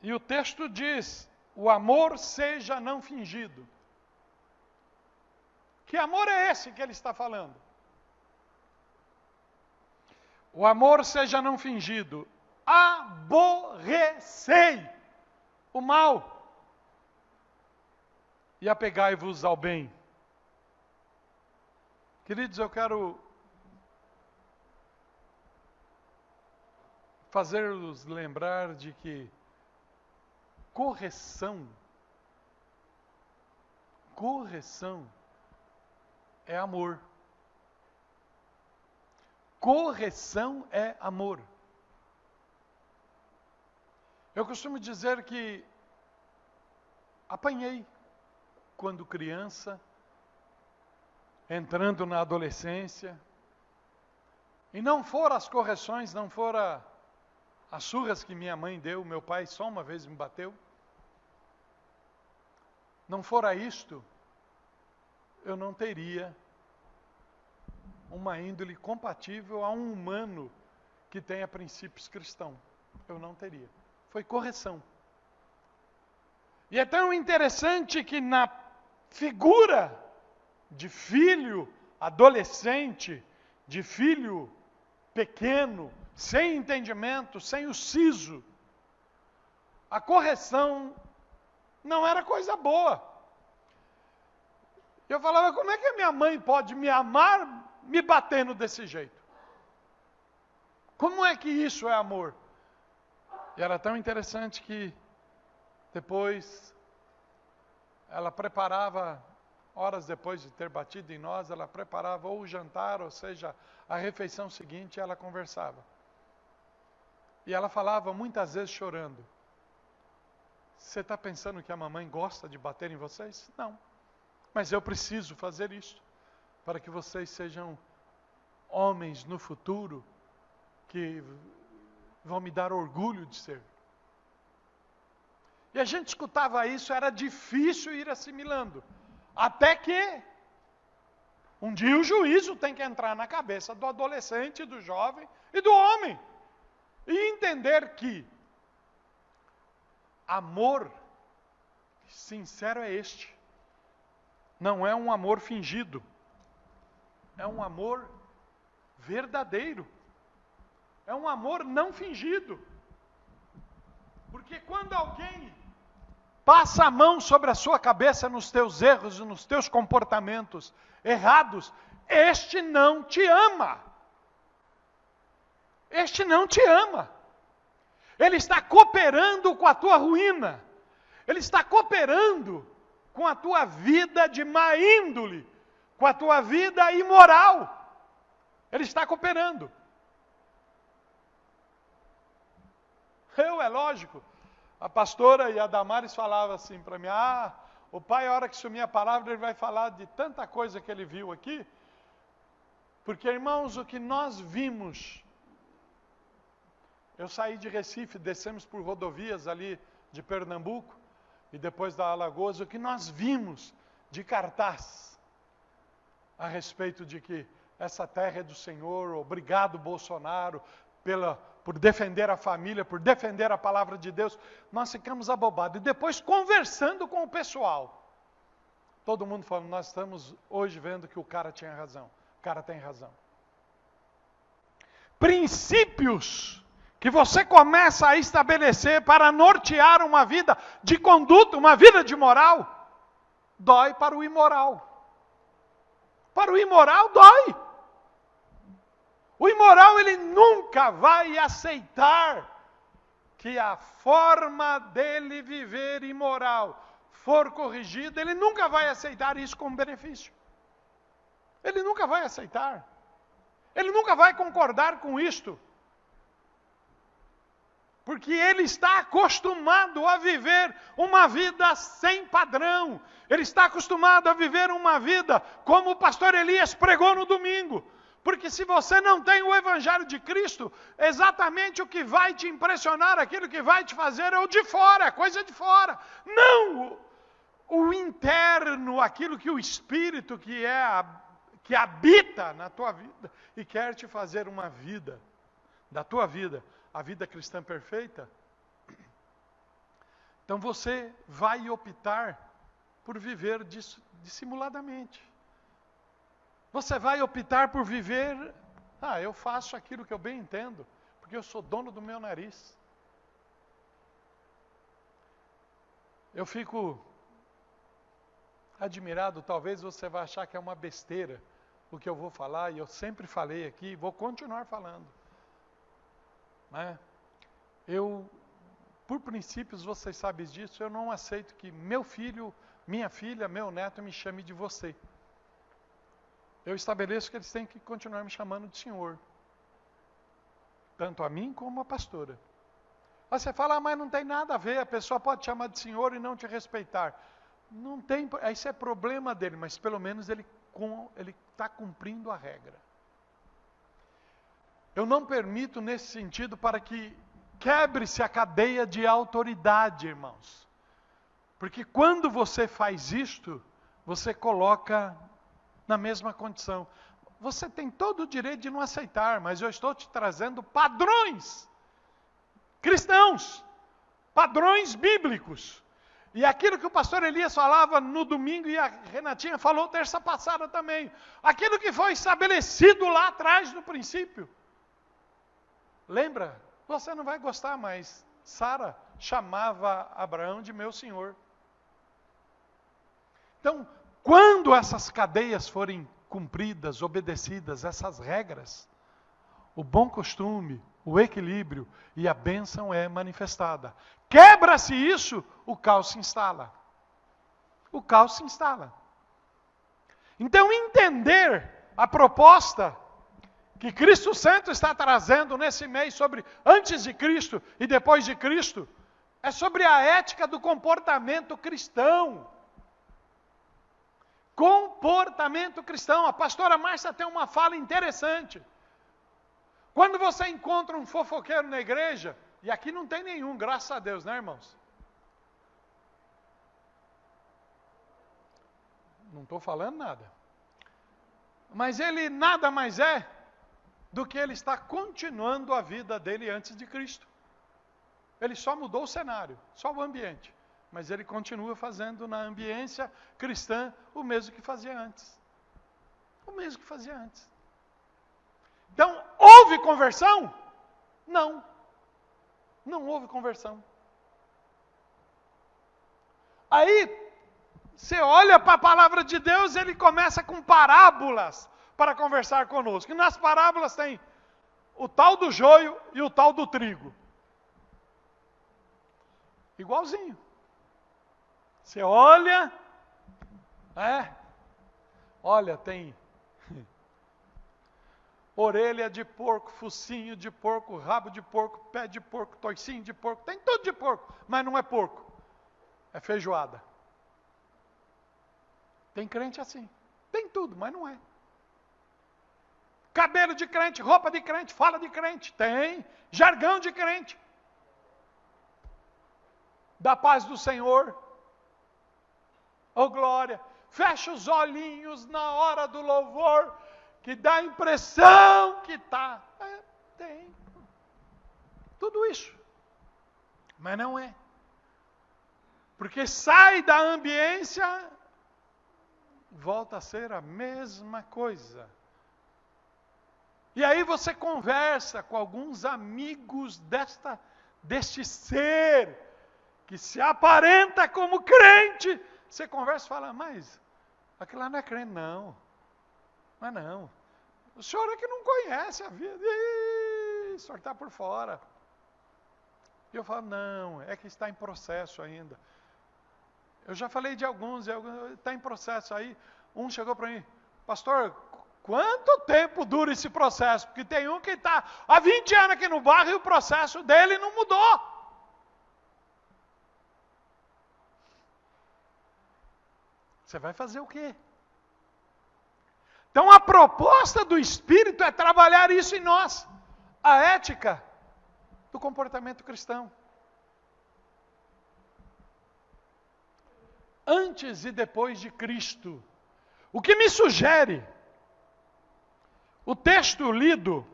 E o texto diz, o amor seja não fingido. Que amor é esse que ele está falando? O amor seja não fingido. Aborrecei o mal e apegai-vos ao bem. Queridos, eu quero fazer-los lembrar de que correção é amor. Correção é amor. Eu costumo dizer que apanhei quando criança, entrando na adolescência, e não foram as correções, não foram as surras que minha mãe deu, meu pai só uma vez me bateu. Não fora isto, eu não teria uma índole compatível a um humano que tenha princípios cristãos. Eu não teria. Foi correção. E é tão interessante que na figura de filho adolescente, de filho pequeno, sem entendimento, sem o siso, a correção não era coisa boa. Eu falava, como é que a minha mãe pode me amar me batendo desse jeito? Como é que isso é amor? E era tão interessante que depois ela preparava, horas depois de ter batido em nós, ela preparava ou o jantar, ou seja, a refeição seguinte, ela conversava. E ela falava muitas vezes chorando. Você está pensando que a mamãe gosta de bater em vocês? Não. Mas eu preciso fazer isso para que vocês sejam homens no futuro que vão me dar orgulho de ser. E a gente escutava isso, era difícil ir assimilando. Até que um dia o juízo tem que entrar na cabeça do adolescente, do jovem e do homem. E entender que amor sincero é este. Não é um amor fingido. É um amor verdadeiro. É um amor não fingido. Porque quando alguém passa a mão sobre a sua cabeça nos teus erros e nos teus comportamentos errados, este não te ama. Este não te ama. Ele está cooperando com a tua ruína. Ele está cooperando com a tua vida de má índole, com a tua vida imoral. Ele está cooperando. É lógico, a pastora e a Damares falavam assim para mim, o pai, a hora que sumir a palavra, ele vai falar de tanta coisa que ele viu aqui, porque, irmãos, o que nós vimos, eu saí de Recife, descemos por rodovias ali de Pernambuco, e depois da Alagoas, o que nós vimos de cartaz, a respeito de que essa terra é do Senhor, obrigado Bolsonaro, por defender a família, por defender a palavra de Deus, nós ficamos abobados. E depois conversando com o pessoal, todo mundo falando, nós estamos hoje vendo que o cara tinha razão, o cara tem razão. Princípios que você começa a estabelecer para nortear uma vida de conduta, uma vida de moral, dói para o imoral. Para o imoral dói. O imoral, ele nunca vai aceitar que a forma dele viver imoral for corrigida, ele nunca vai aceitar isso como benefício. Ele nunca vai aceitar. Ele nunca vai concordar com isto. Porque ele está acostumado a viver uma vida sem padrão. Ele está acostumado a viver uma vida como o pastor Elias pregou no domingo. Porque se você não tem o Evangelho de Cristo, exatamente o que vai te impressionar, aquilo que vai te fazer é o de fora, a coisa de fora. Não o interno, aquilo que o Espírito que habita na tua vida e quer te fazer uma vida, da tua vida, a vida cristã perfeita. Então você vai optar por viver dissimuladamente. Você vai optar por viver, eu faço aquilo que eu bem entendo, porque eu sou dono do meu nariz. Eu fico admirado, talvez você vá achar que é uma besteira o que eu vou falar, e eu sempre falei aqui, vou continuar falando. Né? Por princípios, vocês sabem disso, eu não aceito que meu filho, minha filha, meu neto me chame de você. Eu estabeleço que eles têm que continuar me chamando de senhor. Tanto a mim como a pastora. Aí você fala, mas não tem nada a ver, a pessoa pode te chamar de senhor e não te respeitar. Não tem, isso é problema dele, mas pelo menos ele está cumprindo a regra. Eu não permito nesse sentido para que quebre-se a cadeia de autoridade, irmãos. Porque quando você faz isto, você coloca na mesma condição. Você tem todo o direito de não aceitar, mas eu estou te trazendo padrões cristãos, padrões bíblicos. E aquilo que o pastor Elias falava no domingo e a Renatinha falou terça passada também. Aquilo que foi estabelecido lá atrás no princípio. Lembra? Você não vai gostar, mas Sara chamava Abraão de meu senhor. Então, quando essas cadeias forem cumpridas, obedecidas, essas regras, o bom costume, o equilíbrio e a bênção é manifestada. Quebra-se isso, o caos se instala. O caos se instala. Então, entender a proposta que Cristo Santo está trazendo nesse mês sobre antes de Cristo e depois de Cristo, é sobre a ética do comportamento cristão. Comportamento cristão. A pastora Márcia tem uma fala interessante. Quando você encontra um fofoqueiro na igreja, e aqui não tem nenhum, graças a Deus, né, irmãos? Não estou falando nada. Mas ele nada mais é do que ele está continuando a vida dele antes de Cristo. Ele só mudou o cenário, só o ambiente. Mas ele continua fazendo na ambiência cristã o mesmo que fazia antes. O mesmo que fazia antes. Então, houve conversão? Não. Não houve conversão. Aí, você olha para a palavra de Deus, ele começa com parábolas para conversar conosco. E nas parábolas tem o tal do joio e o tal do trigo. Igualzinho. Você olha, olha, tem orelha de porco, focinho de porco, rabo de porco, pé de porco, toicinho de porco, tem tudo de porco, mas não é porco, é feijoada. Tem crente assim, tem tudo, mas não é. Cabelo de crente, roupa de crente, fala de crente, tem, jargão de crente. Da paz do Senhor, glória, fecha os olhinhos na hora do louvor, que dá a impressão que está. Tem. Tudo isso. Mas não é. Porque sai da ambiência, volta a ser a mesma coisa. E aí você conversa com alguns amigos deste ser, que se aparenta como crente. Você conversa e fala, mas aquilo lá não é crente, não. Mas não. O senhor é que não conhece a vida. O senhor está por fora. E eu falo, não, é que está em processo ainda. Eu já falei de alguns, está em processo aí. Um chegou para mim, pastor, quanto tempo dura esse processo? Porque tem um que está há 20 anos aqui no bairro e o processo dele não mudou. Você vai fazer o quê? Então a proposta do Espírito é trabalhar isso em nós. A ética do comportamento cristão. Antes e depois de Cristo. O que me sugere o texto lido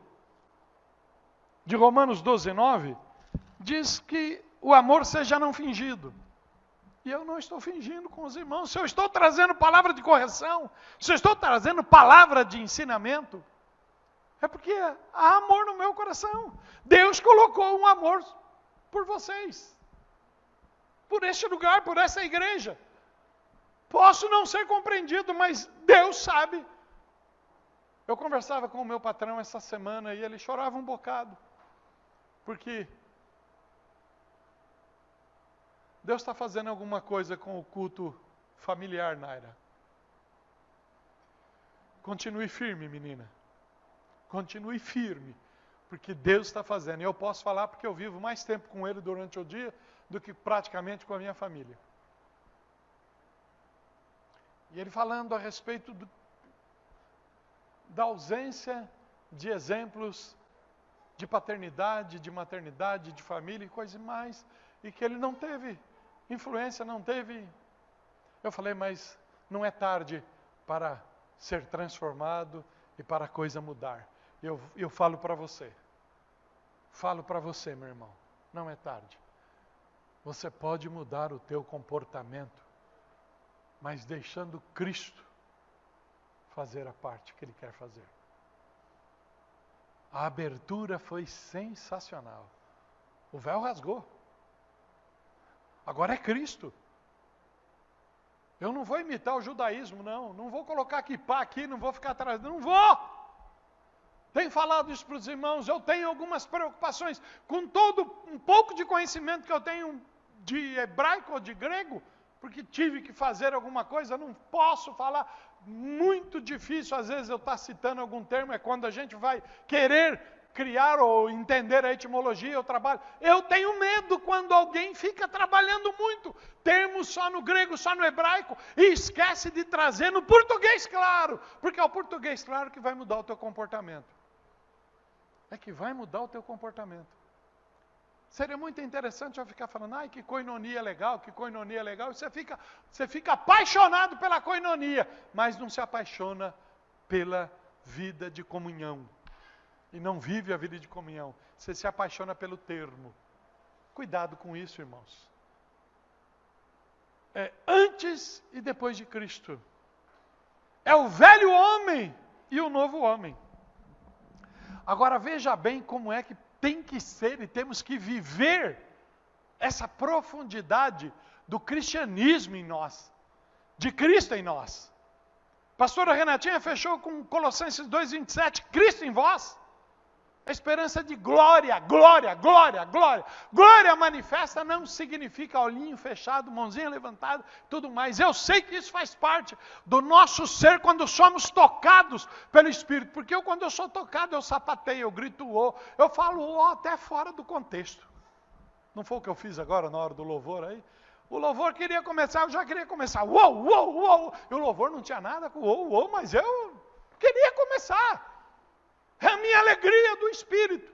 de Romanos 12:9 diz que o amor seja não fingido. E eu não estou fingindo com os irmãos. Se eu estou trazendo palavra de correção, se eu estou trazendo palavra de ensinamento, é porque há amor no meu coração. Deus colocou um amor por vocês. Por este lugar, por essa igreja. Posso não ser compreendido, mas Deus sabe. Eu conversava com o meu patrão essa semana e ele chorava um bocado. Porque Deus está fazendo alguma coisa com o culto familiar, Naira. Continue firme, menina. Continue firme. Porque Deus está fazendo. E eu posso falar porque eu vivo mais tempo com Ele durante o dia do que praticamente com a minha família. E ele falando a respeito da ausência de exemplos de paternidade, de maternidade, de família e coisa mais, e que ele não teve influência, não teve... Eu falei, mas não é tarde para ser transformado e para a coisa mudar. Eu falo para você, meu irmão, não é tarde. Você pode mudar o teu comportamento, mas deixando Cristo fazer a parte que Ele quer fazer. A abertura foi sensacional. O véu rasgou. Agora é Cristo. Eu não vou imitar o judaísmo, não. Não vou colocar kippá aqui, não vou ficar atrás. Não vou! Tenho falado isso para os irmãos. Eu tenho algumas preocupações. Com todo um pouco de conhecimento que eu tenho de hebraico ou de grego, porque tive que fazer alguma coisa, não posso falar. Muito difícil, às vezes, eu estar citando algum termo, é quando a gente vai querer criar ou entender a etimologia, eu trabalho. Eu tenho medo quando alguém fica trabalhando muito, termos só no grego, só no hebraico, e esquece de trazer no português claro, porque é o português claro que vai mudar o teu comportamento. É que vai mudar o teu comportamento. Seria muito interessante eu ficar falando, ai, que coinonia legal, que coinonia legal. E você fica apaixonado pela coinonia, mas não se apaixona pela vida de comunhão. E não vive a vida de comunhão. Você se apaixona pelo termo. Cuidado com isso, irmãos. É antes e depois de Cristo. É o velho homem e o novo homem. Agora veja bem como é que tem que ser e temos que viver essa profundidade do cristianismo em nós, de Cristo em nós. Pastora Renatinha fechou com Colossenses 2:27, Cristo em vós, a esperança de glória, glória, glória, glória. Glória manifesta não significa olhinho fechado, mãozinha levantada, tudo mais. Eu sei que isso faz parte do nosso ser quando somos tocados pelo Espírito. Porque quando eu sou tocado, eu sapateio, eu grito eu falo até fora do contexto. Não foi o que eu fiz agora na hora do louvor aí? O louvor queria começar, eu já queria começar. Uou, uou, uou. E o louvor não tinha nada com uou, uou, mas eu queria começar. É a minha alegria do Espírito.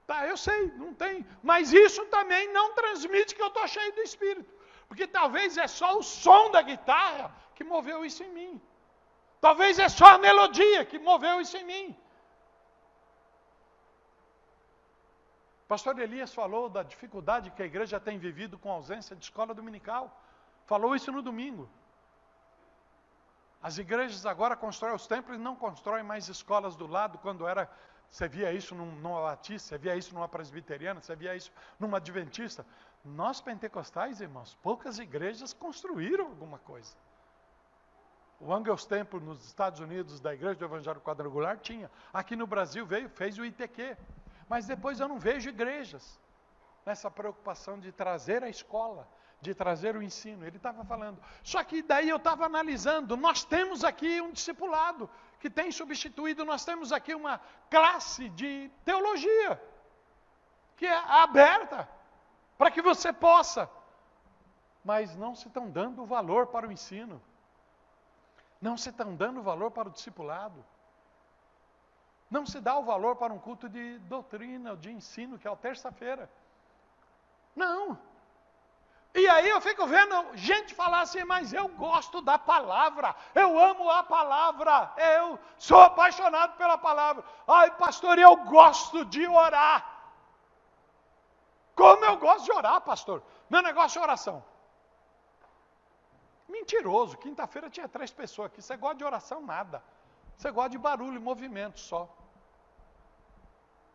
Tá, eu sei, não tem. Mas isso também não transmite que eu estou cheio do Espírito. Porque talvez é só o som da guitarra que moveu isso em mim. Talvez é só a melodia que moveu isso em mim. Pastor Elias falou da dificuldade que a igreja tem vivido com a ausência de escola dominical. Falou isso no domingo. As igrejas agora constroem os templos e não constroem mais escolas do lado, quando era, você via isso numa batista, você via isso numa presbiteriana, você via isso numa adventista. Nós pentecostais, irmãos, poucas igrejas construíram alguma coisa. O Angels Temple nos Estados Unidos, da Igreja do Evangelho Quadrangular, tinha. Aqui no Brasil fez o ITQ. Mas depois eu não vejo igrejas nessa preocupação de trazer a escola, de trazer o ensino. Ele estava falando. Só que daí eu estava analisando, nós temos aqui um discipulado que tem substituído, nós temos aqui uma classe de teologia, que é aberta, para que você possa. Mas não se estão dando valor para o ensino. Não se estão dando valor para o discipulado. Não se dá o valor para um culto de doutrina, de ensino, que é a terça-feira. Não. E aí eu fico vendo gente falar assim, mas eu gosto da palavra, eu amo a palavra, eu sou apaixonado pela palavra. Ai, pastor, eu gosto de orar. Como eu gosto de orar, pastor? Meu negócio é oração. Mentiroso, quinta-feira tinha 3 pessoas aqui. Você gosta de oração? Nada. Você gosta de barulho e movimento só.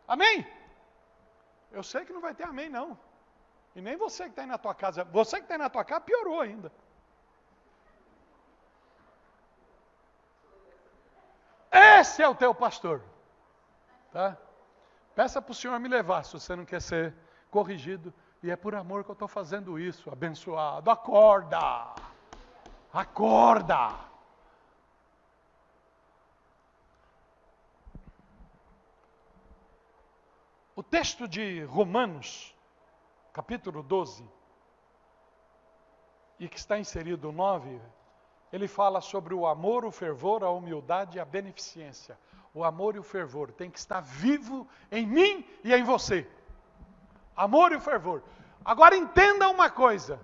Amém? Eu sei que não vai ter amém, não. E nem você que está aí na tua casa. Você que está aí na tua casa piorou ainda. Esse é o teu pastor. Tá? Peça para o Senhor me levar, se você não quer ser corrigido. E é por amor que eu estou fazendo isso, abençoado. Acorda! Acorda! O texto de Romanos, capítulo 12, e que está inserido o 9, ele fala sobre o amor, o fervor, a humildade e a beneficência. O amor e o fervor tem que estar vivo em mim e em você. Amor e o fervor. Agora entenda uma coisa.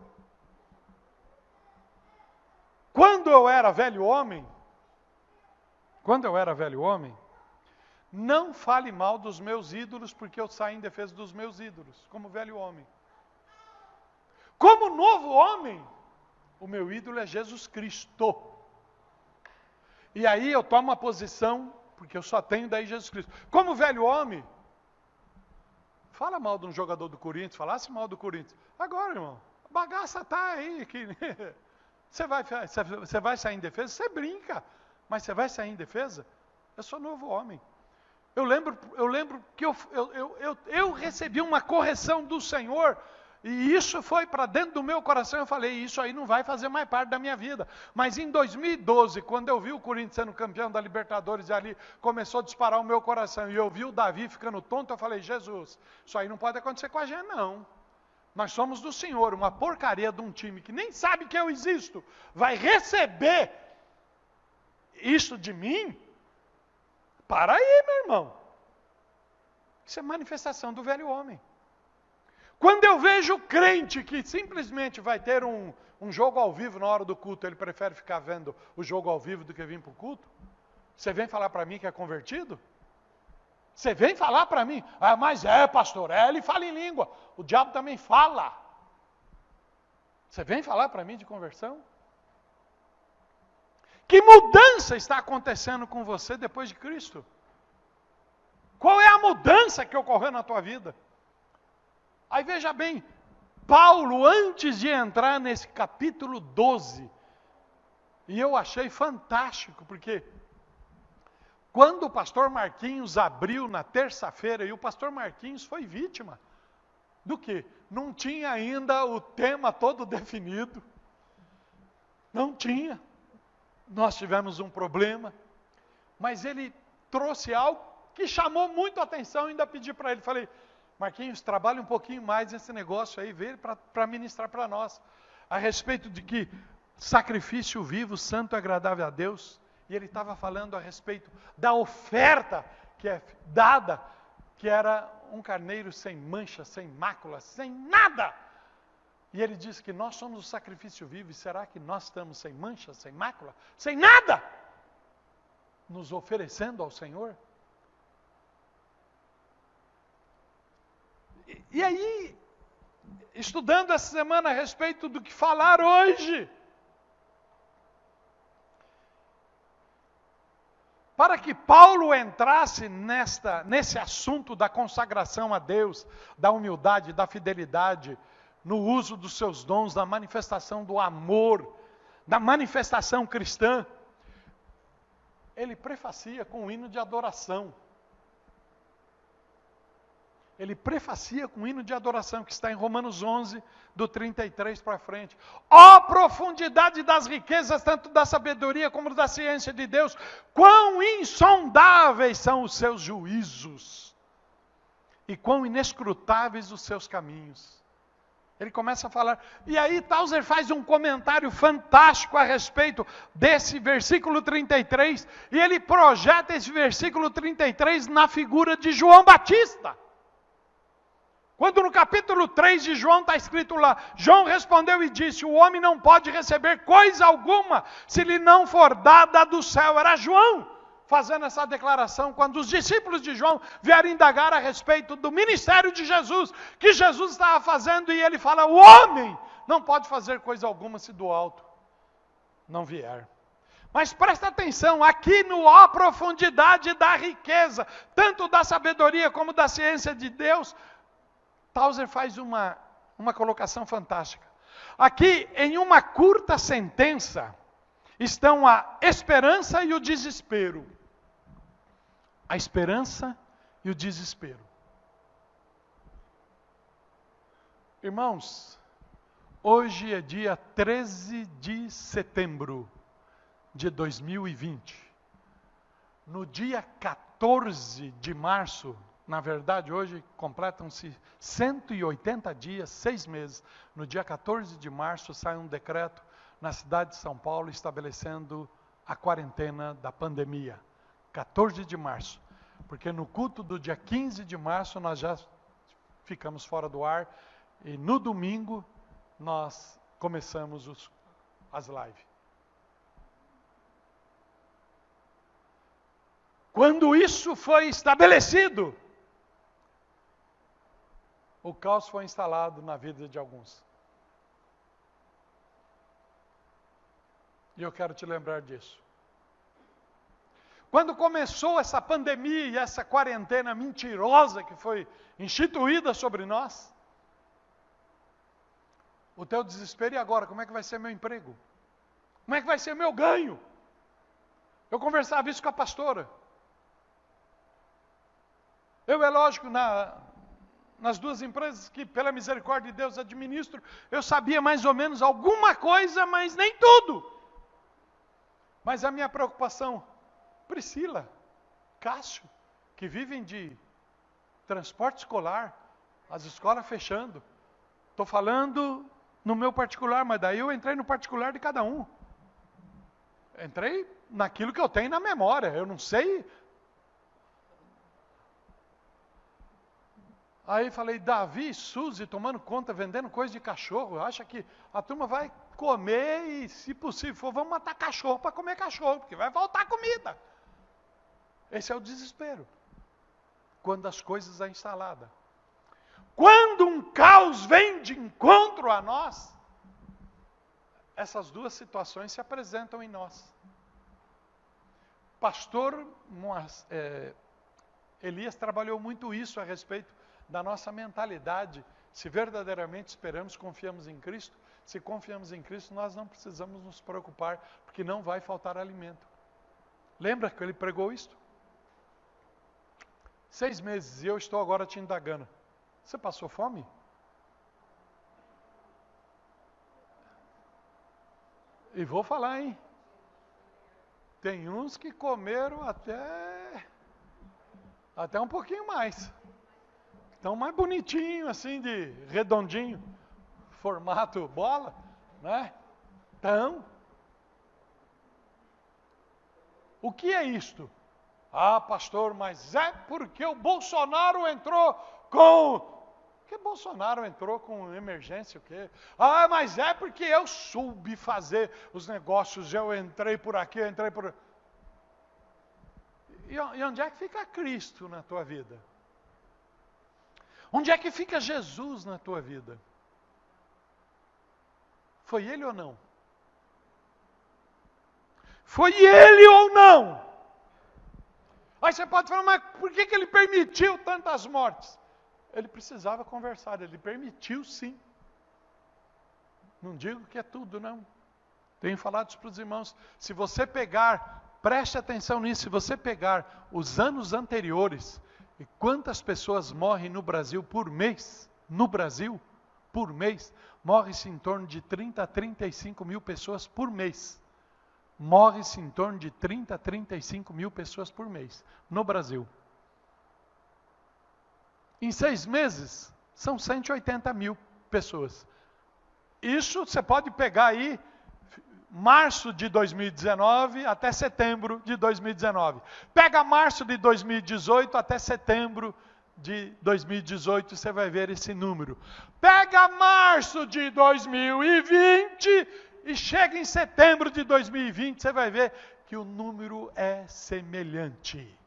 Quando eu era velho homem, não fale mal dos meus ídolos, porque eu saí em defesa dos meus ídolos, como velho homem. Como novo homem, o meu ídolo é Jesus Cristo. E aí eu tomo uma posição, porque eu só tenho daí Jesus Cristo. Como velho homem, fala mal de um jogador do Corinthians, falasse mal do Corinthians. Agora, irmão, a bagaça está aí. Você vai sair em defesa? Você brinca, mas você vai sair em defesa? Eu sou novo homem. Eu lembro que eu recebi uma correção do Senhor, e isso foi para dentro do meu coração. Eu falei, isso aí não vai fazer mais parte da minha vida. Mas em 2012, quando eu vi o Corinthians sendo campeão da Libertadores, e ali começou a disparar o meu coração, e eu vi o Davi ficando tonto, eu falei, Jesus, isso aí não pode acontecer com a gente, não. Nós somos do Senhor. Uma porcaria de um time que nem sabe que eu existo, vai receber isso de mim? Para aí, meu irmão. Isso é manifestação do velho homem. Quando eu vejo crente que simplesmente vai ter um jogo ao vivo na hora do culto, ele prefere ficar vendo o jogo ao vivo do que vir para o culto? Você vem falar para mim que é convertido? Você vem falar para mim, mas pastor, ele fala em língua. O diabo também fala. Você vem falar para mim de conversão? Que mudança está acontecendo com você depois de Cristo? Qual é a mudança que ocorreu na tua vida? Aí veja bem, Paulo, antes de entrar nesse capítulo 12, e eu achei fantástico, porque quando o pastor Marquinhos abriu na terça-feira, e o pastor Marquinhos foi vítima do quê? Não tinha ainda o tema todo definido. Não tinha. Nós tivemos um problema, mas ele trouxe algo que chamou muito a atenção. Ainda pedi para ele, falei, Marquinhos, trabalhe um pouquinho mais nesse negócio aí, veio para ministrar para nós, a respeito de que sacrifício vivo, santo e agradável a Deus. E ele estava falando a respeito da oferta que é dada, que era um carneiro sem mancha, sem mácula, sem nada. E ele disse que nós somos o sacrifício vivo, e será que nós estamos sem mancha, sem mácula, sem nada? Nos oferecendo ao Senhor? E aí, estudando essa semana a respeito do que falar hoje, para que Paulo entrasse nesse assunto da consagração a Deus, da humildade, da fidelidade, no uso dos seus dons, da manifestação do amor, da manifestação cristã, ele prefacia com um hino de adoração. Ele prefacia com um hino de adoração, que está em Romanos 11, do 33 para frente. Ó profundidade das riquezas, tanto da sabedoria como da ciência de Deus, quão insondáveis são os seus juízos, e quão inescrutáveis os seus caminhos. Ele começa a falar, e aí Tauser faz um comentário fantástico a respeito desse versículo 33, e ele projeta esse versículo 33 na figura de João Batista. Quando no capítulo 3 de João está escrito lá, João respondeu e disse, o homem não pode receber coisa alguma, se lhe não for dada do céu. Era João fazendo essa declaração quando os discípulos de João vieram indagar a respeito do ministério de Jesus, que Jesus estava fazendo, e ele fala: o homem não pode fazer coisa alguma se do alto não vier. Mas presta atenção, aqui no A profundidade da riqueza, tanto da sabedoria como da ciência de Deus, Tauser faz uma colocação fantástica. Aqui, em uma curta sentença, estão a esperança e o desespero. A esperança e o desespero. Irmãos, hoje é dia 13 de setembro de 2020. No dia 14 de março, na verdade hoje completam-se 180 dias, 6 meses. No dia 14 de março sai um decreto na cidade de São Paulo estabelecendo a quarentena da pandemia. 14 de março. Porque no culto do dia 15 de março nós já ficamos fora do ar e no domingo nós começamos as lives. Quando isso foi estabelecido, o caos foi instalado na vida de alguns. E eu quero te lembrar disso. Quando começou essa pandemia e essa quarentena mentirosa que foi instituída sobre nós, o teu desespero: e agora? Como é que vai ser meu emprego? Como é que vai ser meu ganho? Eu conversava isso com a pastora. Eu, é lógico, nas duas empresas que, pela misericórdia de Deus, administro, eu sabia mais ou menos alguma coisa, mas nem tudo. Mas a minha preocupação: Priscila, Cássio, que vivem de transporte escolar, as escolas fechando. Estou falando no meu particular, mas daí eu entrei no particular de cada um. Entrei naquilo que eu tenho na memória, eu não sei. Aí falei: Davi e Suzy tomando conta, vendendo coisa de cachorro. Acha que a turma vai comer e, se possível, vamos matar cachorro para comer cachorro, porque vai faltar comida. Esse é o desespero. Quando as coisas são instaladas. Quando um caos vem de encontro a nós, essas duas situações se apresentam em nós. Pastor Elias trabalhou muito isso a respeito da nossa mentalidade. Se verdadeiramente esperamos, confiamos em Cristo. Se confiamos em Cristo, nós não precisamos nos preocupar, porque não vai faltar alimento. Lembra que ele pregou isto? 6 meses, e eu estou agora te indagando. Você passou fome? E vou falar, hein? Tem uns que comeram até um pouquinho mais. Estão mais bonitinho, assim, de redondinho, formato bola, né? Então, o que é isto? Ah, pastor, mas é porque o Bolsonaro entrou com... Que Bolsonaro entrou com emergência, o quê? Ah, mas é porque eu soube fazer os negócios, eu entrei por aqui, eu entrei por... E onde é que fica Cristo na tua vida? Onde é que fica Jesus na tua vida? Foi ele ou não? Foi ele ou não? Aí você pode falar: mas por que ele permitiu tantas mortes? Ele precisava conversar, ele permitiu sim. Não digo que é tudo, não. Tenho falado isso para os irmãos. Se você pegar, preste atenção nisso, se você pegar os anos anteriores, e quantas pessoas morrem no Brasil por mês? No Brasil, por mês, morre-se em torno de 30 a 35 mil pessoas por mês. Morre-se em torno de 30 a 35 mil pessoas por mês, no Brasil. Em 6 meses, são 180 mil pessoas. Isso você pode pegar aí, março de 2019 até setembro de 2019. Pega março de 2018 até setembro de 2018, você vai ver esse número. Pega março de 2020 e chega em setembro de 2020, você vai ver que o número é semelhante.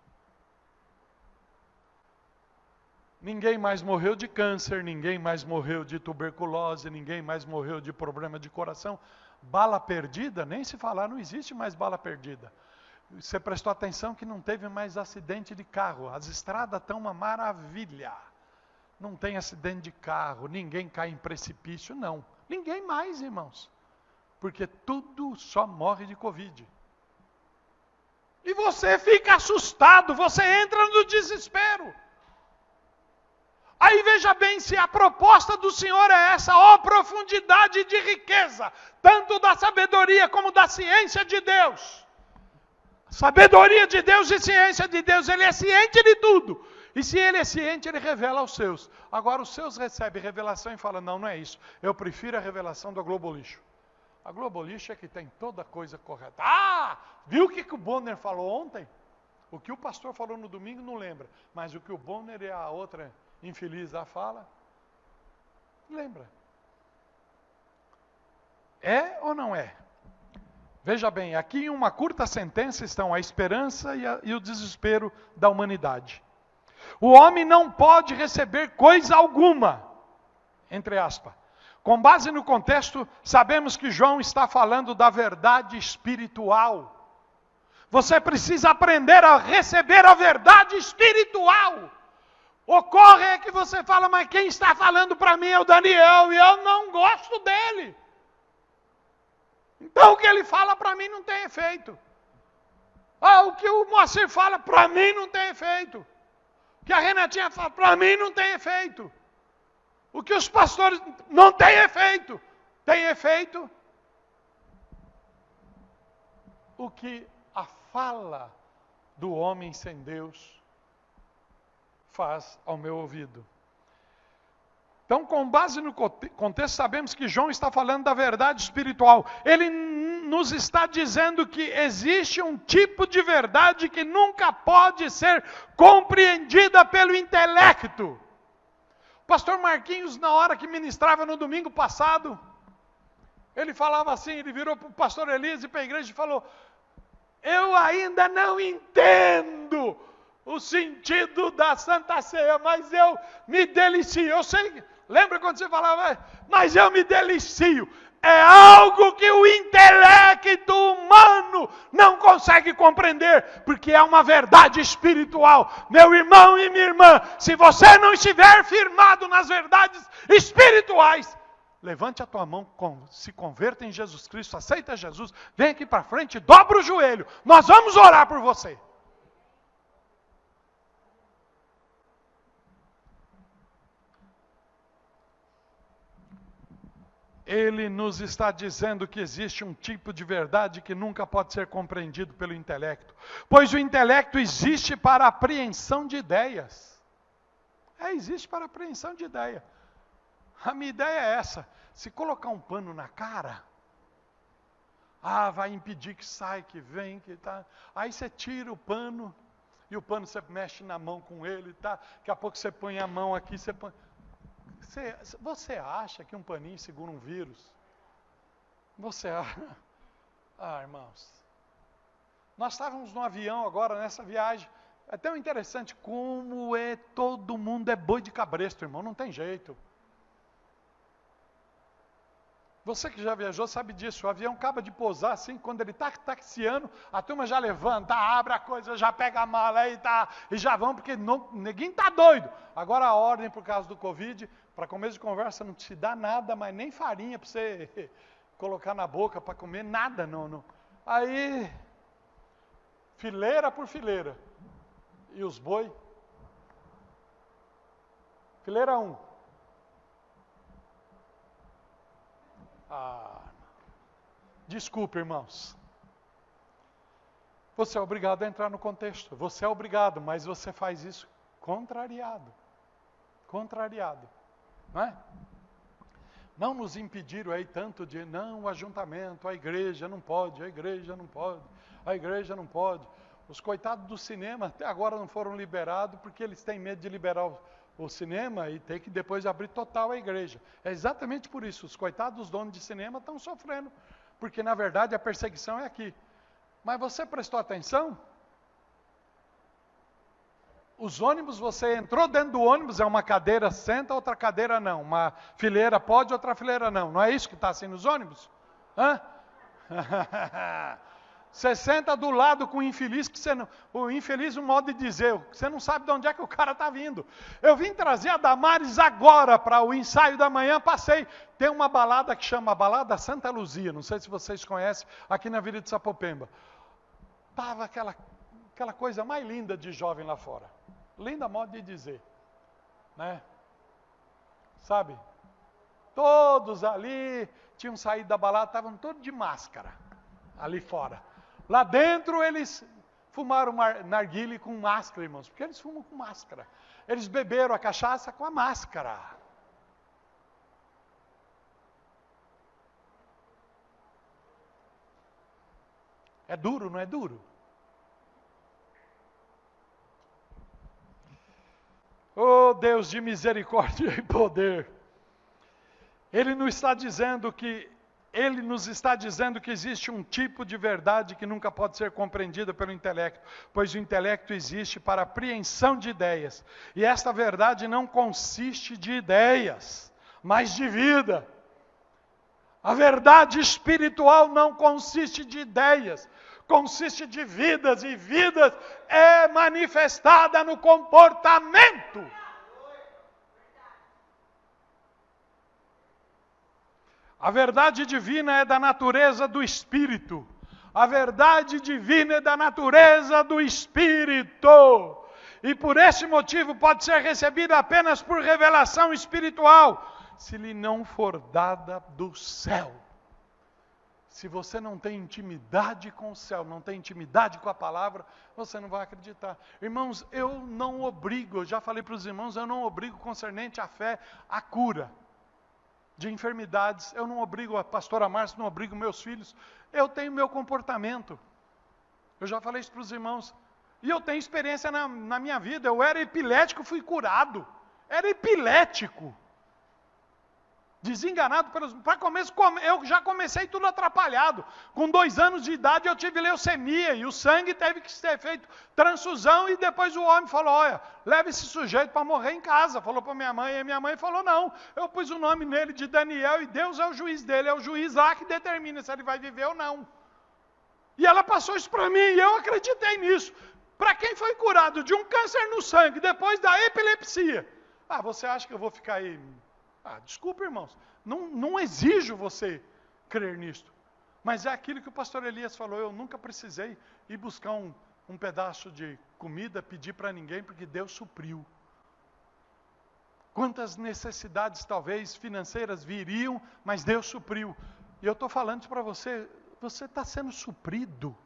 Ninguém mais morreu de câncer, ninguém mais morreu de tuberculose, ninguém mais morreu de problema de coração. Bala perdida, nem se falar, não existe mais bala perdida. Você prestou atenção que não teve mais acidente de carro. As estradas estão uma maravilha. Não tem acidente de carro, ninguém cai em precipício, não. Ninguém mais, irmãos. Porque tudo só morre de Covid. E você fica assustado, você entra no desespero. Aí veja bem, se a proposta do Senhor é essa, ó profundidade de riqueza, tanto da sabedoria como da ciência de Deus. Sabedoria de Deus e ciência de Deus, Ele é ciente de tudo. E se Ele é ciente, Ele revela aos seus. Agora os seus recebem revelação e falam, não é isso. Eu prefiro a revelação da Globo Lixo. A Globo Lixo é que tem toda a coisa correta. Ah, viu o que o Bonner falou ontem? O que o pastor falou no domingo não lembra. Mas o que o Bonner e a outra infeliz lá fala, lembra. É ou não é? Veja bem, aqui em uma curta sentença estão a esperança e o desespero da humanidade. O homem não pode receber coisa alguma, entre aspas. Com base no contexto, sabemos que João está falando da verdade espiritual. Você precisa aprender a receber a verdade espiritual. Ocorre é que você fala, mas quem está falando para mim é o Daniel, e eu não gosto dele. Então o que ele fala para mim não tem efeito. O que o Moacir fala para mim não tem efeito. O que a Renatinha fala para mim não tem efeito. O que os pastores não tem efeito. Tem efeito o que a fala do homem sem Deus faz ao meu ouvido. Então, com base no contexto, sabemos que João está falando da verdade espiritual. Ele nos está dizendo que existe um tipo de verdade que nunca pode ser compreendida pelo intelecto. O pastor Marquinhos, na hora que ministrava no domingo passado, ele falava assim, ele virou para o pastor Elias e para a igreja e falou, eu ainda não entendo o sentido da Santa Ceia, mas eu me delicio. Eu sei, lembra quando você falava, mas eu me delicio. É algo que o intelecto humano não consegue compreender, porque é uma verdade espiritual. Meu irmão e minha irmã, se você não estiver firmado nas verdades espirituais, levante a tua mão, se converta em Jesus Cristo, aceita Jesus, vem aqui para frente, dobra o joelho, nós vamos orar por você. Ele nos está dizendo que existe um tipo de verdade que nunca pode ser compreendido pelo intelecto. Pois o intelecto existe para a apreensão de ideias. Existe para a apreensão de ideia. A minha ideia é essa. Se colocar um pano na cara, vai impedir que sai, que vem, que tá. Aí você tira o pano, e o pano você mexe na mão com ele, tá? Daqui a pouco você põe a mão aqui, você põe... Você acha que um paninho segura um vírus? Você acha? Irmãos. Nós estávamos no avião agora, nessa viagem. É tão interessante como todo mundo é boi de cabresto, irmão. Não tem jeito. Você que já viajou sabe disso. O avião acaba de pousar assim, quando ele está taxiando, a turma já levanta, abre a coisa, já pega a mala e já vão, porque ninguém está doido. Agora a ordem por causa do Covid, para começo de conversa não te dá nada, mas nem farinha para você colocar na boca para comer, nada não. Aí, fileira por fileira. E os boi? Fileira 1. Desculpe, irmãos. Você é obrigado a entrar no contexto. Você é obrigado, mas você faz isso contrariado. Contrariado. Não é? Não nos impediram aí tanto de, não, o ajuntamento, a igreja não pode, a igreja não pode, a igreja não pode. Os coitados do cinema até agora não foram liberados porque eles têm medo de liberar o cinema e ter que depois abrir total a igreja. É exatamente por isso, os coitados dos donos de cinema estão sofrendo, porque na verdade a perseguição é aqui. Mas você prestou atenção? Os ônibus, você entrou dentro do ônibus, é uma cadeira senta, outra cadeira não. Uma fileira pode, outra fileira não. Não é isso que está assim nos ônibus? Hã? Você senta do lado com o infeliz, que você não, o infeliz, um modo de dizer, você não sabe de onde é que o cara está vindo. Eu vim trazer a Damares agora para o ensaio da manhã, passei. Tem uma balada que chama Balada Santa Luzia, não sei se vocês conhecem, aqui na Vila de Sapopemba. Estava aquela coisa mais linda de jovem lá fora. Linda modo de dizer, né? Sabe? Todos ali tinham saído da balada, estavam todos de máscara, ali fora. Lá dentro eles fumaram narguile com máscara, irmãos, porque eles fumam com máscara. Eles beberam a cachaça com a máscara. É duro, não é duro? Oh, Deus de misericórdia e poder. Ele nos está dizendo que existe um tipo de verdade que nunca pode ser compreendida pelo intelecto, pois o intelecto existe para apreensão de ideias. E esta verdade não consiste de ideias, mas de vida. A verdade espiritual não consiste de ideias, consiste de vidas, e vidas é manifestada no comportamento. A verdade divina é da natureza do Espírito. A verdade divina é da natureza do Espírito. E por esse motivo pode ser recebida apenas por revelação espiritual, se lhe não for dada do céu. Se você não tem intimidade com o céu, não tem intimidade com a palavra, você não vai acreditar. Irmãos, eu não obrigo, eu já falei para os irmãos, eu não obrigo concernente à fé, à cura de enfermidades. Eu não obrigo a pastora Márcia, não obrigo meus filhos. Eu tenho meu comportamento. Eu já falei isso para os irmãos. E eu tenho experiência na minha vida. Eu era epilético, fui curado. Era epilético. Desenganado pelos... Para começo, eu já comecei tudo atrapalhado. Com 2 anos de idade eu tive leucemia e o sangue teve que ser feito transfusão, e depois o homem falou, olha, leva esse sujeito para morrer em casa. Falou para minha mãe, e minha mãe falou, não, eu pus o nome nele de Daniel e Deus é o juiz dele, é o juiz lá que determina se ele vai viver ou não. E ela passou isso para mim e eu acreditei nisso. Para quem foi curado de um câncer no sangue depois da epilepsia, você acha que eu vou ficar aí... desculpa, irmãos, não exijo você crer nisto. Mas é aquilo que o pastor Elias falou, eu nunca precisei ir buscar um pedaço de comida, pedir para ninguém, porque Deus supriu. Quantas necessidades talvez financeiras viriam, mas Deus supriu. E eu estou falando isso para você, você está sendo suprido.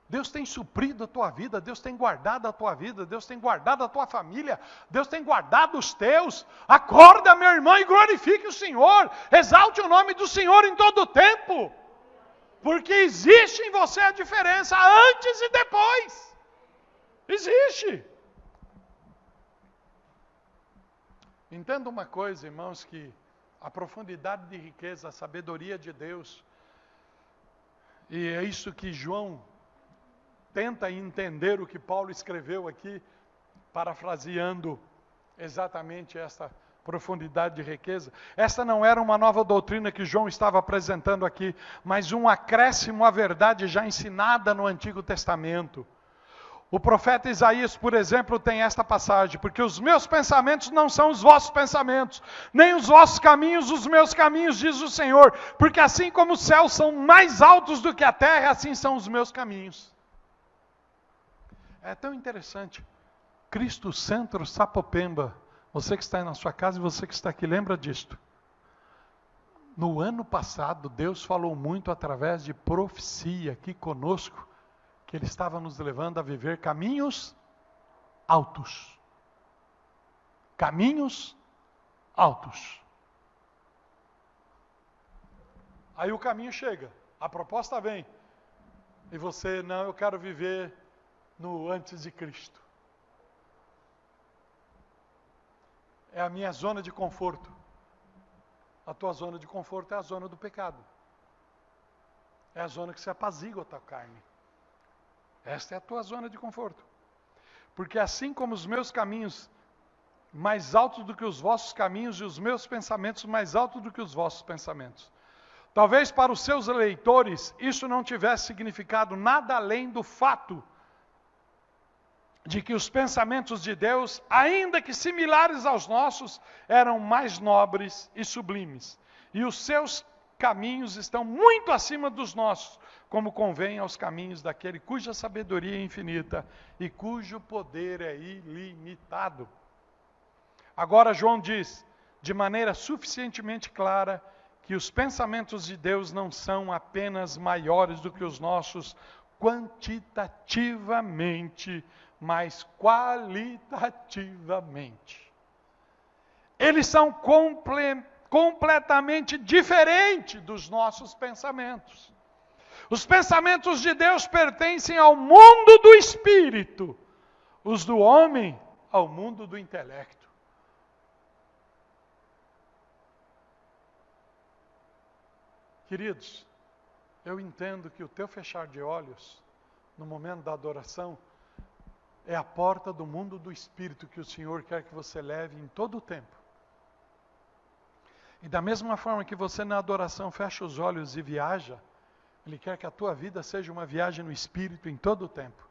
Deus tem suprido a tua vida, Deus tem guardado a tua vida, Deus tem guardado a tua família, Deus tem guardado os teus. Acorda, meu irmão, e glorifique o Senhor, exalte o nome do Senhor em todo o tempo, porque existe em você a diferença antes e depois. Existe. Entenda uma coisa, irmãos, que a profundidade de riqueza, a sabedoria de Deus, e é isso que João tenta entender o que Paulo escreveu aqui, parafraseando exatamente essa profundidade de riqueza. Essa não era uma nova doutrina que João estava apresentando aqui, mas um acréscimo à verdade já ensinada no Antigo Testamento. O profeta Isaías, por exemplo, tem esta passagem, porque os meus pensamentos não são os vossos pensamentos, nem os vossos caminhos os meus caminhos, diz o Senhor, porque assim como os céus são mais altos do que a terra, assim são os meus caminhos. É tão interessante. Cristo Centro Sapopemba. Você que está aí na sua casa e você que está aqui, lembra disto. No ano passado, Deus falou muito através de profecia aqui conosco, que Ele estava nos levando a viver caminhos altos. Caminhos altos. Aí o caminho chega, a proposta vem. E você, não, eu quero viver no antes de Cristo. É a minha zona de conforto. A tua zona de conforto é a zona do pecado. É a zona que se apazigua a tua carne. Esta é a tua zona de conforto. Porque assim como os meus caminhos mais altos do que os vossos caminhos e os meus pensamentos mais altos do que os vossos pensamentos. Talvez para os seus leitores isso não tivesse significado nada além do fato de que os pensamentos de Deus, ainda que similares aos nossos, eram mais nobres e sublimes. E os seus caminhos estão muito acima dos nossos, como convém aos caminhos daquele cuja sabedoria é infinita e cujo poder é ilimitado. Agora João diz, de maneira suficientemente clara, que os pensamentos de Deus não são apenas maiores do que os nossos quantitativamente, mas qualitativamente. Eles são completamente diferentes dos nossos pensamentos. Os pensamentos de Deus pertencem ao mundo do espírito, os do homem ao mundo do intelecto. Queridos, eu entendo que o teu fechar de olhos, no momento da adoração, é a porta do mundo do Espírito que o Senhor quer que você leve em todo o tempo. E da mesma forma que você na adoração fecha os olhos e viaja, Ele quer que a tua vida seja uma viagem no Espírito em todo o tempo.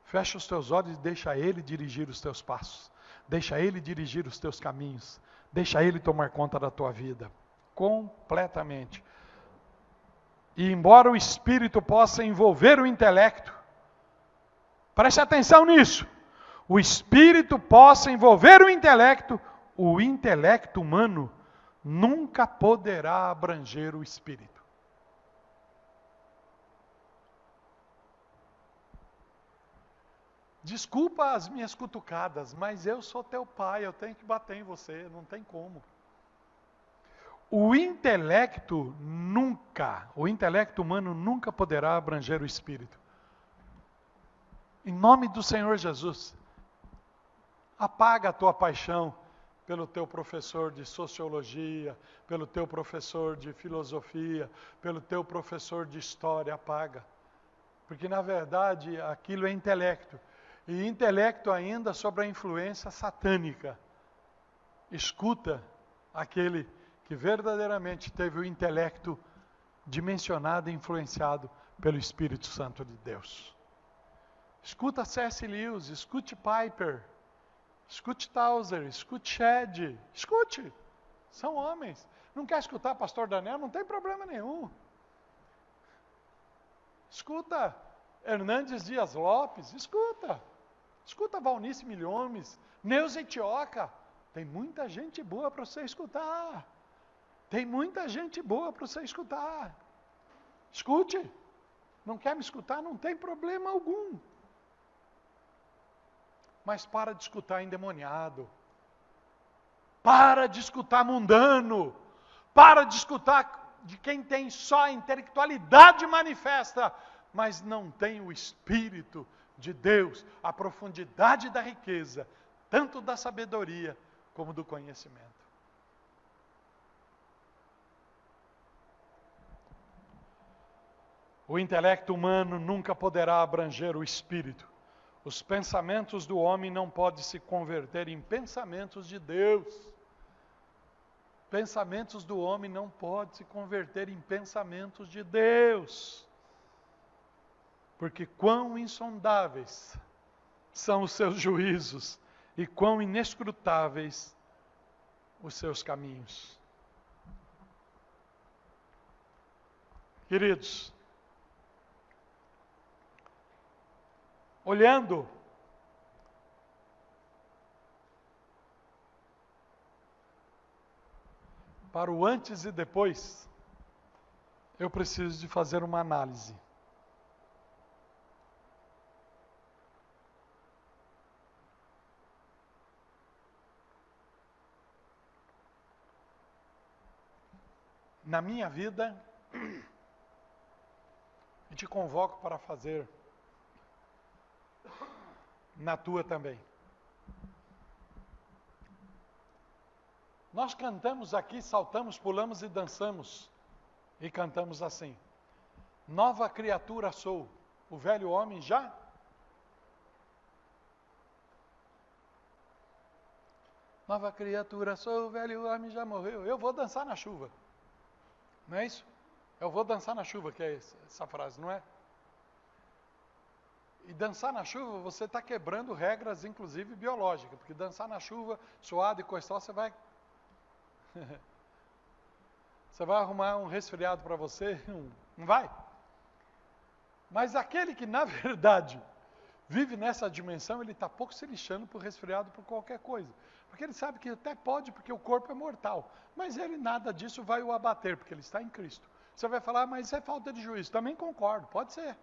Fecha os teus olhos e deixa Ele dirigir os teus passos. Deixa Ele dirigir os teus caminhos. Deixa Ele tomar conta da tua vida. Completamente. E embora o Espírito possa envolver o intelecto, preste atenção nisso, o Espírito possa envolver o intelecto humano nunca poderá abranger o Espírito. Desculpa as minhas cutucadas, mas eu sou teu pai, eu tenho que bater em você, não tem como. O intelecto humano nunca poderá abranger o Espírito. Em nome do Senhor Jesus, apaga a tua paixão pelo teu professor de sociologia, pelo teu professor de filosofia, pelo teu professor de história, apaga. Porque na verdade aquilo é intelecto. E intelecto ainda sobre a influência satânica. Escuta aquele que verdadeiramente teve o intelecto dimensionado e influenciado pelo Espírito Santo de Deus. Escuta C.S. Lewis, escute Piper, escute Tauser, escute Shedd, escute, são homens. Não quer escutar Pastor Daniel? Não tem problema nenhum. Escuta Hernandes Dias Lopes, escuta Valnice Milhomes, Neuza Etioca. Tem muita gente boa para você escutar. Tem muita gente boa para você escutar. Escute. Não quer me escutar? Não tem problema algum. Mas para de escutar endemoniado. Para de escutar mundano. Para de escutar de quem tem só a intelectualidade manifesta, mas não tem o Espírito de Deus, a profundidade da riqueza, tanto da sabedoria como do conhecimento. O intelecto humano nunca poderá abranger o Espírito. Os pensamentos do homem não podem se converter em pensamentos de Deus. Pensamentos do homem não podem se converter em pensamentos de Deus. Porque quão insondáveis são os seus juízos e quão inescrutáveis os seus caminhos. Queridos, olhando para o antes e depois, eu preciso de fazer uma análise. Na minha vida, e te convoco para fazer na tua também. Nós cantamos aqui, saltamos, pulamos e dançamos. E cantamos assim: Nova criatura sou. O velho homem já? Nova criatura sou, o velho homem já morreu. Eu vou dançar na chuva. Não é isso? Eu vou dançar na chuva, que é essa frase, não é? E dançar na chuva, você está quebrando regras, inclusive biológicas. Porque dançar na chuva, suado e coisa, você vai... Você vai arrumar um resfriado para você? Não vai? Mas aquele que, na verdade, vive nessa dimensão, ele está pouco se lixando por resfriado, por qualquer coisa. Porque ele sabe que até pode, porque o corpo é mortal. Mas ele, nada disso vai o abater, porque ele está em Cristo. Você vai falar, mas isso é falta de juízo. Também concordo, pode ser.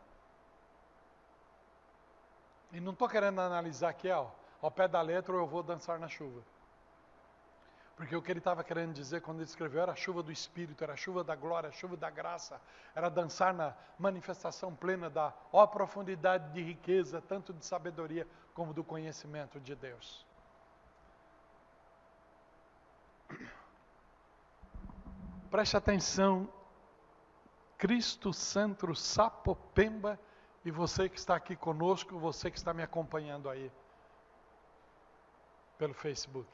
E não estou querendo analisar aqui, ao pé da letra, ou eu vou dançar na chuva. Porque o que ele estava querendo dizer quando ele escreveu era a chuva do Espírito, era a chuva da glória, a chuva da graça, era dançar na manifestação plena da profundidade de riqueza, tanto de sabedoria como do conhecimento de Deus. Preste atenção, Cristo Centro Sapopemba, e você que está aqui conosco, você que está me acompanhando aí pelo Facebook.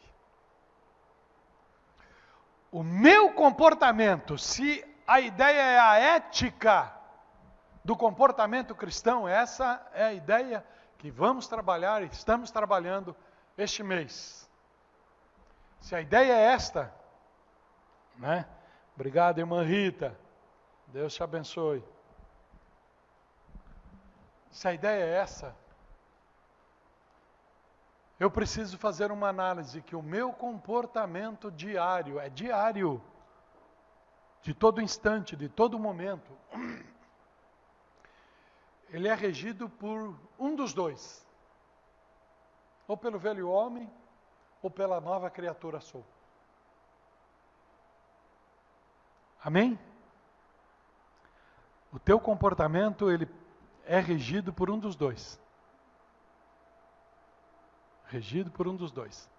O meu comportamento, se a ideia é a ética do comportamento cristão, essa é a ideia que vamos trabalhar e estamos trabalhando este mês. Se a ideia é esta, né? Obrigado, irmã Rita. Deus te abençoe. Se a ideia é essa, eu preciso fazer uma análise que o meu comportamento diário, é diário, de todo instante, de todo momento, ele é regido por um dos dois. Ou pelo velho homem, ou pela nova criatura sou. Amém? O teu comportamento, ele é regido por um dos dois. Regido por um dos dois.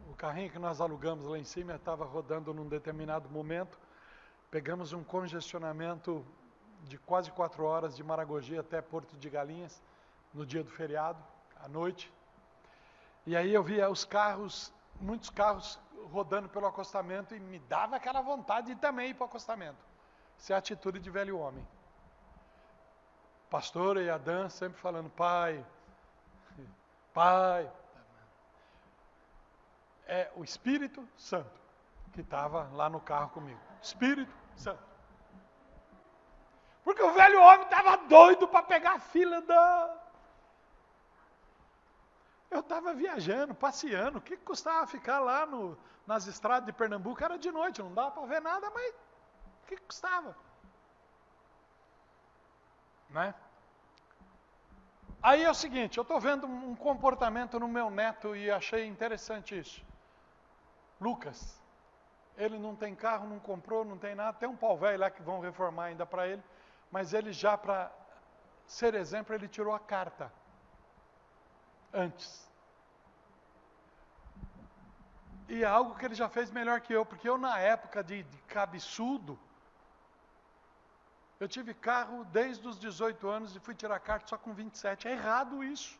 O carrinho que nós alugamos lá em cima estava rodando num determinado momento. Pegamos um congestionamento de quase 4 horas de Maragogi até Porto de Galinhas, no dia do feriado, à noite. E aí eu via os carros, muitos carros rodando pelo acostamento e me dava aquela vontade de também ir para o acostamento. Isso é a atitude de velho homem. Pastora e Adã sempre falando, pai. É o Espírito Santo que estava lá no carro comigo. Espírito Santo. Porque o velho homem estava doido para pegar a fila da... Eu estava viajando, passeando. O que custava ficar lá nas estradas de Pernambuco? Era de noite, não dava para ver nada, mas o que custava? Né? Aí é o seguinte, eu estou vendo um comportamento no meu neto e achei interessante isso. Lucas, ele não tem carro, não comprou, não tem nada. Tem um pau velho lá que vão reformar ainda para ele, mas ele já, para ser exemplo, ele tirou a carta antes. E é algo que ele já fez melhor que eu, porque eu na época de cabeçudo, eu tive carro desde os 18 anos e fui tirar carta só com 27. É errado isso.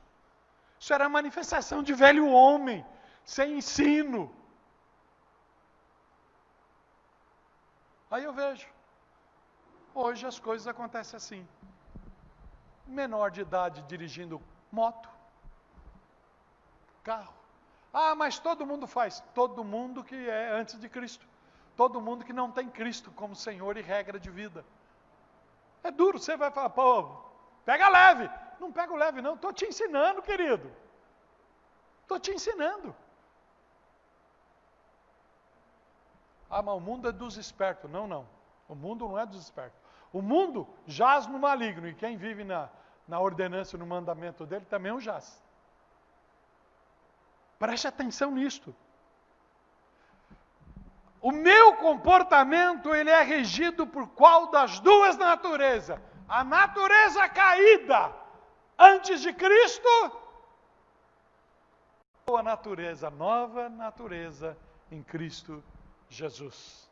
Isso era manifestação de velho homem, sem ensino. Aí eu vejo, hoje as coisas acontecem assim. Menor de idade dirigindo moto, carro. Ah, mas todo mundo faz. Todo mundo que é antes de Cristo. Todo mundo que não tem Cristo como Senhor e regra de vida. É duro, você vai falar, pô, pega leve. Não pega o leve não, estou te ensinando, querido. Estou te ensinando. Ah, mas o mundo é dos espertos. Não, não. O mundo não é dos espertos. O mundo jaz no maligno. E quem vive na ordenança e no mandamento dele também o jaz. Preste atenção nisto. O meu comportamento, ele é regido por qual das duas naturezas? A natureza caída antes de Cristo a natureza, nova natureza em Cristo Jesus.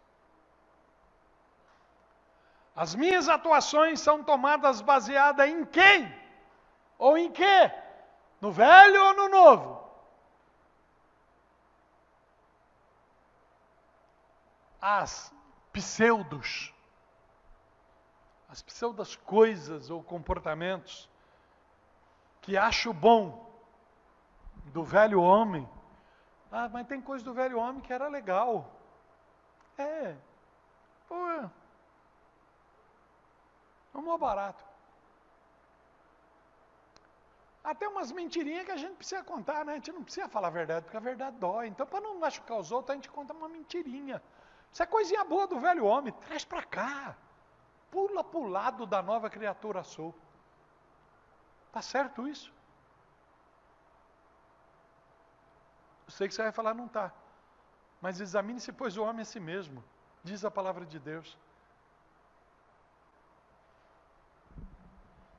As minhas atuações são tomadas baseadas em quem? Ou em quê? No velho ou no novo? As pseudas coisas ou comportamentos que acho bom do velho homem. Ah, mas tem coisa do velho homem que era legal. Pô, é mó barato. Até umas mentirinhas que a gente precisa contar, né? A gente não precisa falar a verdade, porque a verdade dói. Então, para não machucar os outros, a gente conta uma mentirinha. Isso é coisinha boa do velho homem. Traz para cá. Pula para o lado da nova criatura sou. Tá certo isso? Eu sei que você vai falar, não tá. Mas examine-se, pois o homem é si mesmo. Diz a palavra de Deus.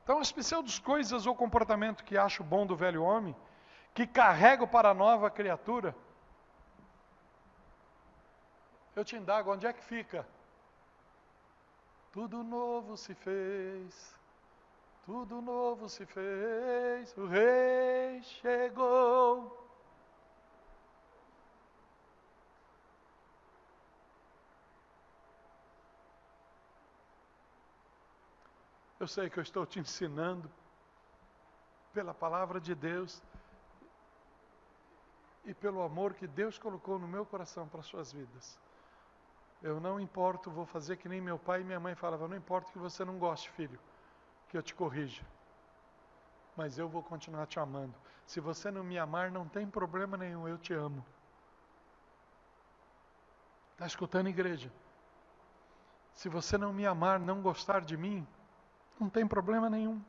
Então, as pseudos coisas ou comportamento que acho bom do velho homem, que carrego para a nova criatura, eu te indago, onde é que fica? Tudo novo se fez, tudo novo se fez, o rei chegou. Eu sei que eu estou te ensinando pela palavra de Deus e pelo amor que Deus colocou no meu coração para as suas vidas. Eu não importo, vou fazer que nem meu pai e minha mãe falavam, não importa que você não goste, filho, que eu te corrija. Mas eu vou continuar te amando. Se você não me amar, não tem problema nenhum, eu te amo. Está escutando, igreja? Se você não me amar, não gostar de mim, não tem problema nenhum.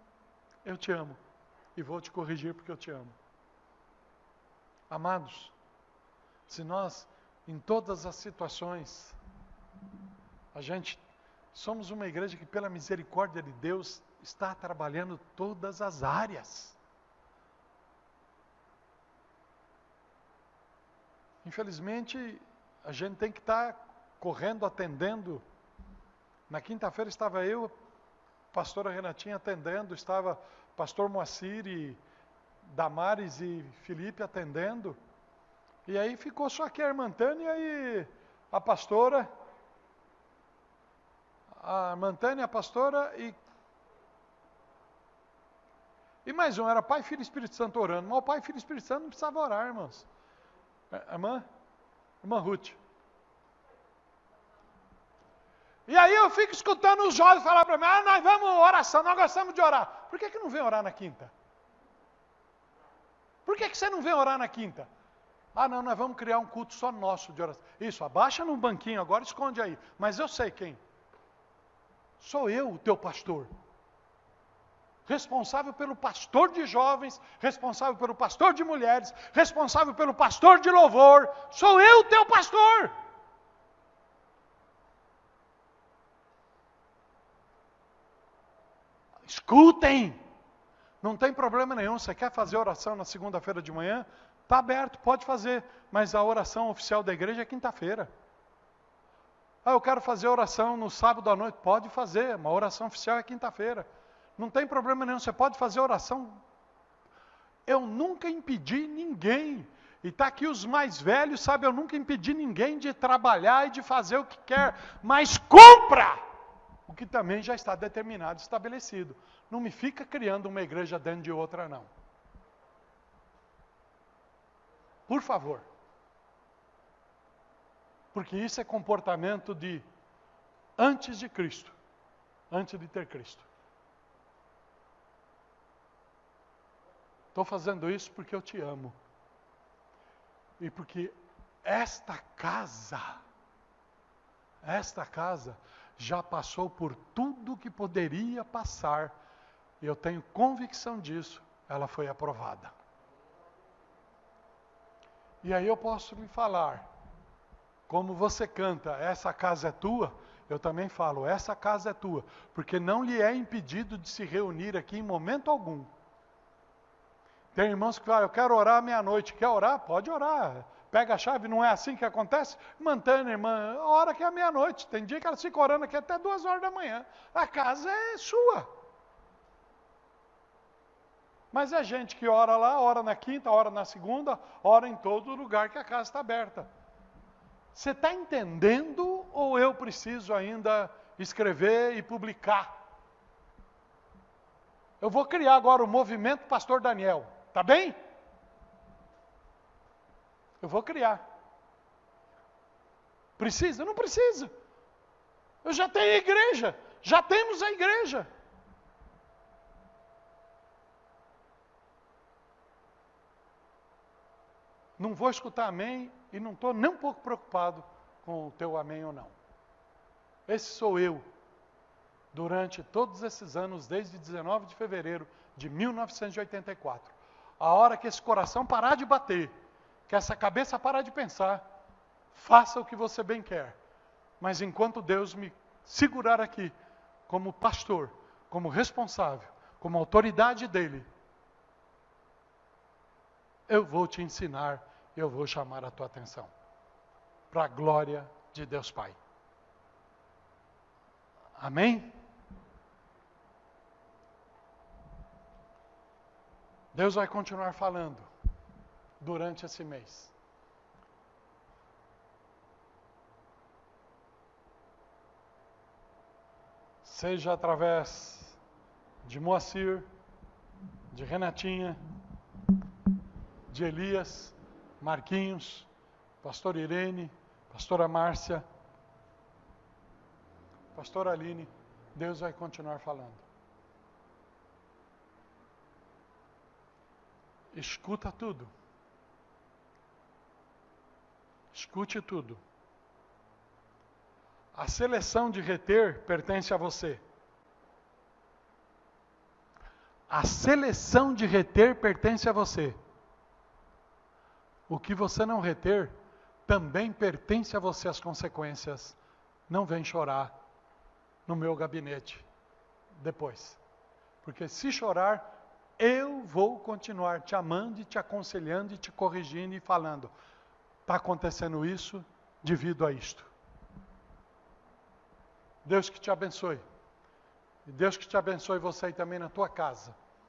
Eu te amo. E vou te corrigir porque eu te amo. Amados, se nós, em todas as situações, a gente somos uma igreja que, pela misericórdia de Deus, está trabalhando todas as áreas. Infelizmente, a gente tem que estar correndo, atendendo. Na quinta-feira estava eu, pastora Renatinha atendendo, estava pastor Moacir e Damares e Felipe atendendo. E aí ficou só aqui a irmã Tânia e a pastora. A irmã Tânia, a pastora e mais um, era Pai, Filho e Espírito Santo orando. Mas o Pai, Filho e Espírito Santo não precisava orar, irmãos. Irmã Ruth. E aí eu fico escutando os jovens falar para mim, nós vamos oração, nós gostamos de orar. Por que não vem orar na quinta? Por que você não vem orar na quinta? Não, nós vamos criar um culto só nosso de oração. Isso, abaixa num banquinho agora, esconde aí. Mas eu sei quem. Sou eu, o teu pastor. Responsável pelo pastor de jovens, responsável pelo pastor de mulheres, responsável pelo pastor de louvor. Sou eu, o teu pastor. Escutem. Não tem problema nenhum. Você quer fazer oração na segunda-feira de manhã? Está aberto, pode fazer. Mas a oração oficial da igreja é quinta-feira. Eu quero fazer oração no sábado à noite. Pode fazer, uma oração oficial é quinta-feira. Não tem problema nenhum, você pode fazer oração. Eu nunca impedi ninguém. E está aqui os mais velhos, sabe? Eu nunca impedi ninguém de trabalhar e de fazer o que quer. Mas cumpra o que também já está determinado, estabelecido. Não me fica criando uma igreja dentro de outra, não. Por favor. Porque isso é comportamento de antes de Cristo, antes de ter Cristo. Estou fazendo isso porque eu te amo. E porque esta casa já passou por tudo que poderia passar. E eu tenho convicção disso, ela foi aprovada. E aí eu posso lhe falar, como você canta, essa casa é tua, eu também falo, essa casa é tua, porque não lhe é impedido de se reunir aqui em momento algum. Tem irmãos que falam, eu quero orar à meia-noite. Quer orar? Pode orar. Pega a chave, não é assim que acontece? Mantendo, irmã, a hora que é meia-noite. Tem dia que elas ficam orando aqui até 2 horas da manhã. A casa é sua. Mas é gente que ora lá, ora na quinta, ora na segunda, ora em todo lugar que a casa está aberta. Você está entendendo ou eu preciso ainda escrever e publicar? Eu vou criar agora o movimento Pastor Daniel. Tá bem? Eu vou criar. Precisa? Não precisa. Eu já tenho a igreja. Já temos a igreja. Não vou escutar amém e não estou nem um pouco preocupado com o teu amém ou não. Esse sou eu. Durante todos esses anos, desde 19 de fevereiro de 1984. A hora que esse coração parar de bater, que essa cabeça parar de pensar, faça o que você bem quer. Mas enquanto Deus me segurar aqui, como pastor, como responsável, como autoridade dele, eu vou te ensinar, eu vou chamar a tua atenção. Para a glória de Deus Pai. Amém? Deus vai continuar falando durante esse mês. Seja através de Moacir, de Renatinha, de Elias, Marquinhos, pastor Irene, pastora Márcia, pastora Aline, Deus vai continuar falando. Escuta tudo. Escute tudo. A seleção de reter pertence a você. A seleção de reter pertence a você. O que você não reter também pertence a você, as consequências. Não vem chorar no meu gabinete depois. Porque se chorar, eu vou continuar te amando e te aconselhando e te corrigindo e falando, está acontecendo isso devido a isto. Deus que te abençoe. E Deus que te abençoe você aí também na tua casa.